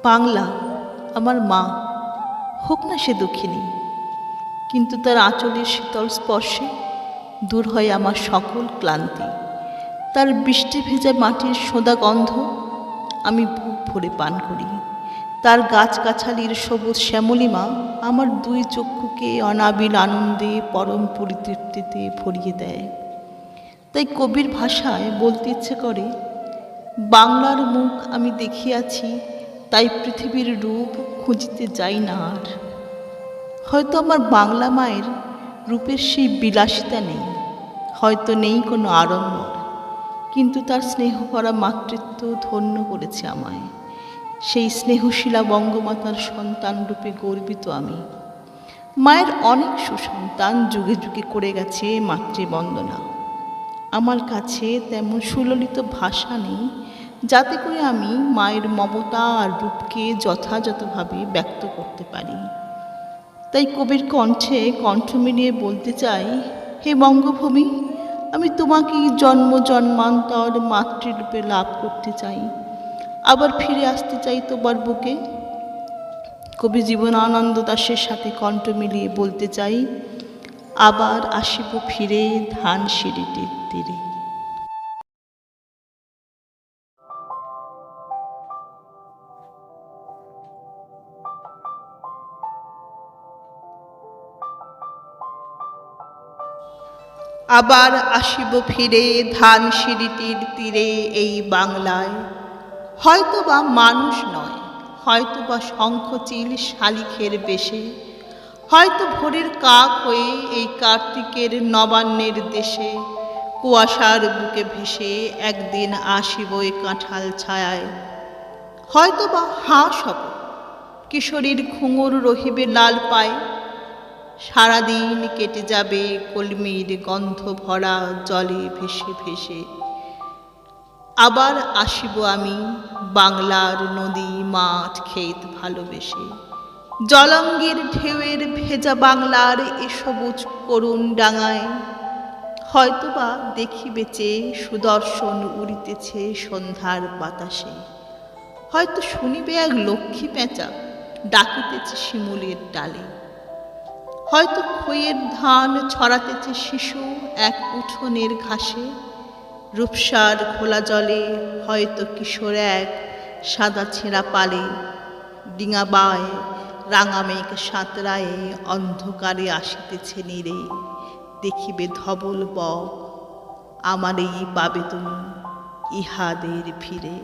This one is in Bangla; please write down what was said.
বাংলা আমার মা, হোক না সে দুঃখিনী, কিন্তু তার আঁচলের শীতল স্পর্শে দূর হয় আমার সকল ক্লান্তি। তার বৃষ্টি ভেজা মাটির সোঁদা গন্ধ আমি বুক ভরে পান করি। তার গাছগাছালির সবুজ শ্যামলিমা আমার দুই চক্ষুকে অনাবিল আনন্দে পরম পরিতৃপ্তিতে ভরিয়ে দেয়। তাই কবির ভাষায় বলতে ইচ্ছে করে, বাংলার মুখ আমি দেখিয়াছি, তাই পৃথিবীর রূপ খুঁজিতে যাই না আর। হয়তো আমার বাংলা মায়ের রূপের সেই বিলাসিতা নেই, হয়তো নেই কোনো আড়ম্বর, কিন্তু তার স্নেহ ভরা মাতৃত্ব ধন্য করেছে আমায়। সেই স্নেহশীলা বঙ্গমাতার সন্তান রূপে গর্বিত আমি। মায়ের অনেক সুসন্তান যুগে যুগে করে গেছে মাতৃবন্দনা। আমার কাছে তেমন সুললিত ভাষা নেই যাতে করে আমি মায়ের মমতা আর রূপকে যথাযথভাবে ব্যক্ত করতে পারি। তাই কবির কণ্ঠে কণ্ঠ মিলিয়ে বলতে চাই, হে বঙ্গভূমি, আমি তোমাকেই জন্ম জন্মান্তর মাতৃরূপে লাভ করতে চাই, আবার ফিরে আসতে চাই তোমার বুকে। কবি জীবনানন্দ দাশের সাথে কণ্ঠ মিলিয়ে বলতে চাই, আবার আসিব ফিরে ধানসিঁড়িটির তীরে। আবার আসিব ফিরে ধানসিঁড়িটির তীরে এই বাংলায়, হয়তোবা মানুষ নয়, হয়তোবা শঙ্খচিল শালিখের বেশে, হয়তো ভোরের কাক হয়ে এই কার্তিকের নবান্নের দেশে, কুয়াশার বুকে ভেসে একদিন আসিব এ কাঁঠাল ছায়ায়। হয়তোবা হাঁস হব, কিশোরীর ঘুঙুর রহিবে লাল পায়ে, সারাদিন কেটে যাবে কলমির গন্ধ ভরা জলে ভেসে ভেসে। আবার আসিব আমি বাংলার নদী মাঠ ক্ষেত ভালোবেসে, জলঙ্গির ঢেউয়ের ভেজা বাংলার এ সবুজ করুণ ডাঙায়। হয়তোবা দেখিবে চেয়ে সুদর্শন উড়িতেছে সন্ধ্যার বাতাসে, হয়তো শুনিবে এক লক্ষ্মী পেঁচা ডাকিতেছে শিমুলের ডালে, হয়তো খইয়ের ধান ছড়াতেছে শিশু এক উঠোনের ঘাসে। রূপসার খোলা জলে হয়তো কিশোর এক সাদা ছেঁড়া পালে, ডিঙা বায় রাঙা মেঘ সাঁতরায়ে অন্ধকারে আসিতেছে নীরে। দেখিবে ধবল বক, আমারেই পাবে তুমি ইহাদের ভিড়ে।